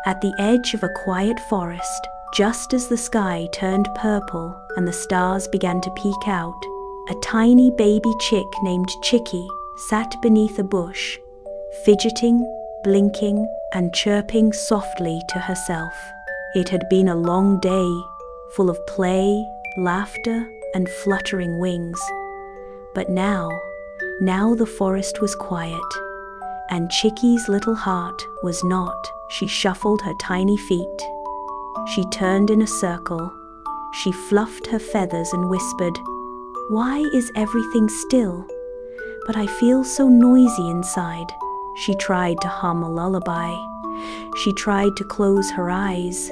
At the edge of a quiet forest, just as the sky turned purple and the stars began to peek out, a tiny baby chick named Chicky sat beneath a bush, fidgeting, blinking, and chirping softly to herself. It had been a long day, full of play, laughter, and fluttering wings. But now the forest was quiet, and Chicky's little heart was not. She shuffled her tiny feet. She turned in a circle. She fluffed her feathers and whispered, "Why is everything still? But I feel so noisy inside." She tried to hum a lullaby. She tried to close her eyes,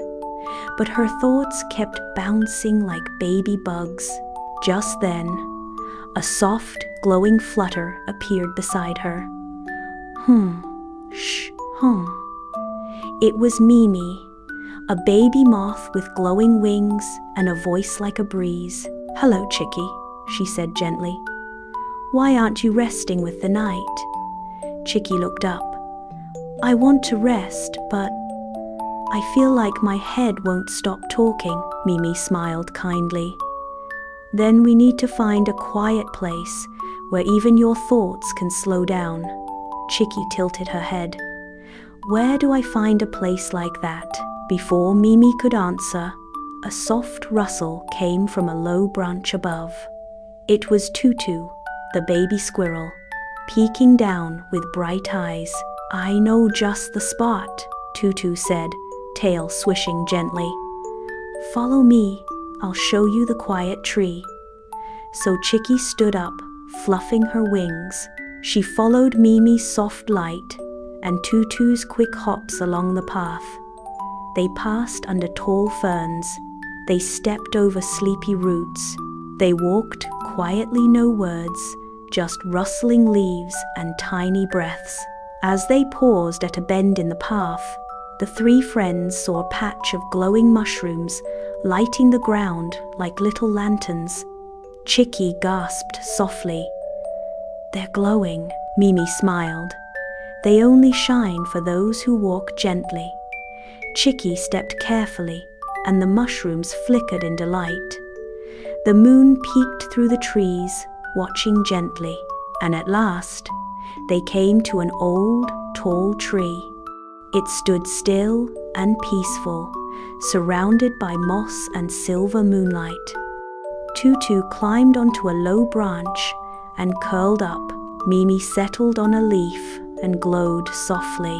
but her thoughts kept bouncing like baby bugs. Just then, a soft, glowing flutter appeared beside her. Hum. It was Mimi, a baby moth with glowing wings and a voice like a breeze. "Hello, Chicky," she said gently. "Why aren't you resting with the night?" Chicky looked up. "I want to rest, but I feel like my head won't stop talking," Mimi smiled kindly. "Then we need to find a quiet place where even your thoughts can slow down." Chicky tilted her head. "Where do I find a place like that?" Before Mimi could answer, a soft rustle came from a low branch above. It was Tutu, the baby squirrel, peeking down with bright eyes. "I know just the spot," Tutu said, tail swishing gently. "Follow me, I'll show you the quiet tree." So Chicky stood up, fluffing her wings. She followed Mimi's soft light and Tutu's quick hops along the path. They passed under tall ferns. They stepped over sleepy roots. They walked quietly, no words, just rustling leaves and tiny breaths. As they paused at a bend in the path, the three friends saw a patch of glowing mushrooms lighting the ground like little lanterns. Chicky gasped softly. "They're glowing," Mimi smiled. "They only shine for those who walk gently." Chicky stepped carefully, and the mushrooms flickered into light. The moon peeked through the trees, watching gently, and at last, they came to an old, tall tree. It stood still and peaceful, surrounded by moss and silver moonlight. Tutu climbed onto a low branch and curled up. Mimi settled on a leaf and glowed softly.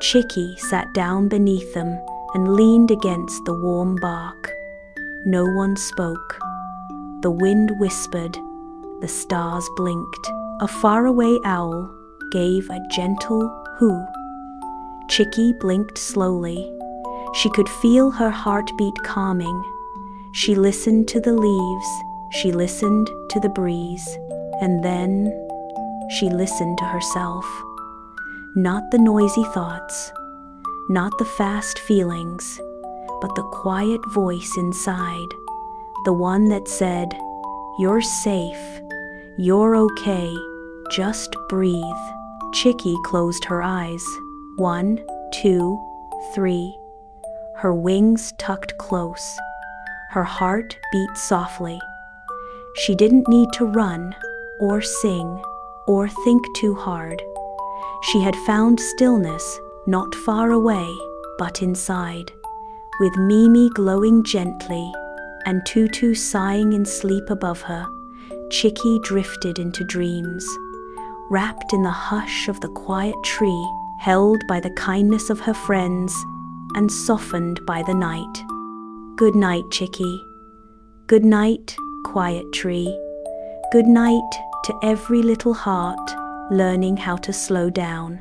Chicky sat down beneath them and leaned against the warm bark. No one spoke. The wind whispered. The stars blinked. A faraway owl gave a gentle hoo. Chicky blinked slowly. She could feel her heartbeat calming. She listened to the leaves. She listened to the breeze. And then she listened to herself. Not the noisy thoughts, not the fast feelings, but the quiet voice inside, the one that said, "You're safe, you're okay, just breathe." Chicky closed her eyes. 1, 2, 3. Her wings tucked close. Her heart beat softly. She didn't need to run, or sing, or think too hard. She had found stillness, not far away, but inside. With Mimi glowing gently, and Tutu sighing in sleep above her, Chicky drifted into dreams, wrapped in the hush of the quiet tree, held by the kindness of her friends, and softened by the night. Good night, Chicky. Good night, quiet tree. Good night to every little heart learning how to slow down.